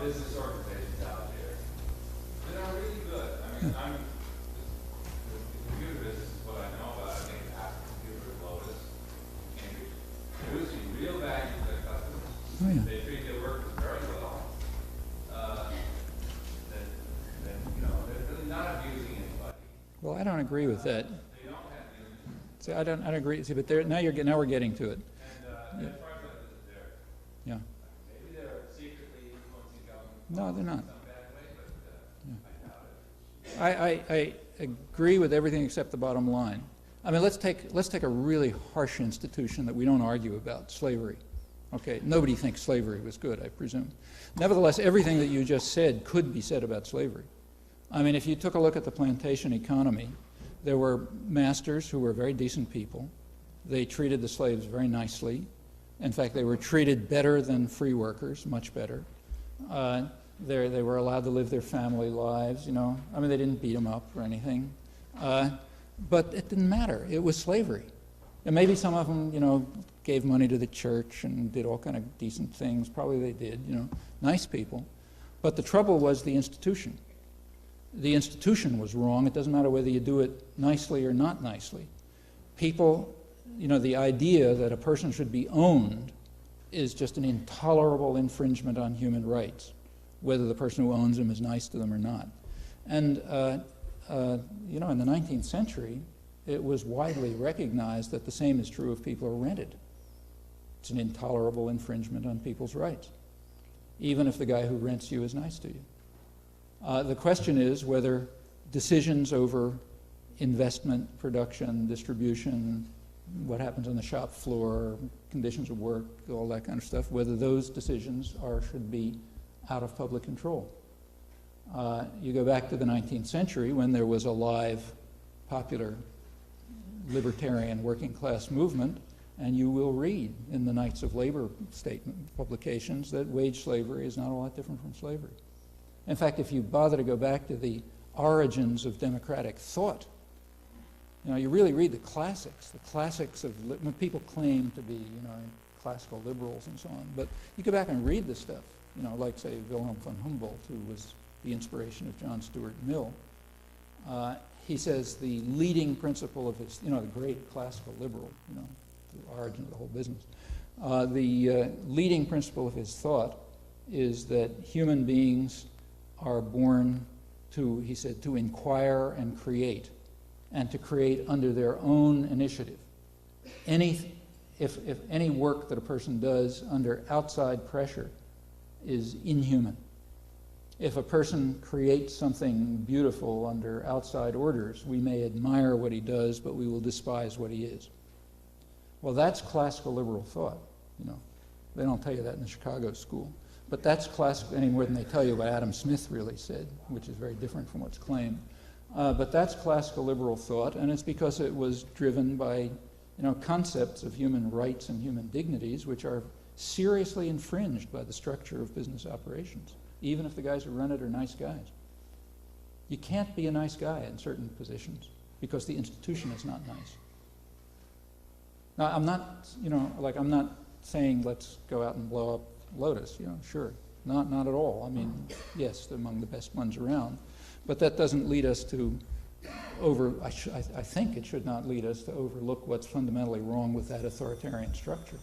business organizations out there that are really good. I mean, the computer business is what I know about. I think Apple Computer, Lotus, Cambridge, producing real value to their customers. Oh, yeah. They treat their workers very well. They're really not abusing anybody. Well, I don't agree with that. They don't have unions. See, I don't agree. See, but now we're getting to it. And as far as they're, Yeah. maybe they're secretly influencing government No, they're not. in some bad way, but I doubt it. I agree with everything except the bottom line. I mean, let's take a really harsh institution that we don't argue about, slavery. Okay, nobody thinks slavery was good, I presume. Nevertheless, everything that you just said could be said about slavery. I mean, if you took a look at the plantation economy, there were masters who were very decent people. They treated the slaves very nicely. In fact, they were treated better than free workers, much better. They were allowed to live their family lives, you know. I mean, they didn't beat them up or anything. But it didn't matter. It was slavery. And maybe some of them, you know, gave money to the church and did all kind of decent things. Probably they did, you know, nice people. But the trouble was the institution. The institution was wrong. It doesn't matter whether you do it nicely or not nicely. People, you know, the idea that a person should be owned is just an intolerable infringement on human rights, whether the person who owns them is nice to them or not. And, you know, in the 19th century, it was widely recognized that the same is true if people are rented. It's an intolerable infringement on people's rights, even if the guy who rents you is nice to you. The question is whether decisions over investment, production, distribution, what happens on the shop floor, conditions of work, all that kind of stuff, whether those decisions should be out of public control. You go back to the 19th century when there was a live, popular, libertarian working class movement, and you will read in the Knights of Labor statement publications that wage slavery is not a lot different from slavery. In fact, if you bother to go back to the origins of democratic thought, you know, you really read the classics of when people claim to be, you know, classical liberals and so on. But you go back and read the stuff, you know, like, say, Wilhelm von Humboldt, who was the inspiration of John Stuart Mill. He says the leading principle of his, you know, the great classical liberal, you know, the origin of the whole business. The leading principle of his thought is that human beings are born to, he said, to inquire and create, and to create under their own initiative. If any work that a person does under outside pressure is inhuman. If a person creates something beautiful under outside orders, we may admire what he does, but we will despise what he is. Well, that's classical liberal thought, you know. They don't tell you that in the Chicago school. But that's classical any more than they tell you what Adam Smith really said, which is very different from what's claimed. But that's classical liberal thought, and it's because it was driven by, you know, concepts of human rights and human dignities which are seriously infringed by the structure of business operations, even if the guys who run it are nice guys. You can't be a nice guy in certain positions because the institution is not nice. Now, I'm not, you know, like, I'm not saying let's go out and blow up Lotus, you know, sure, not at all. I mean, yes, they're among the best ones around, but that doesn't lead us to I think it should not lead us to overlook what's fundamentally wrong with that authoritarian structure.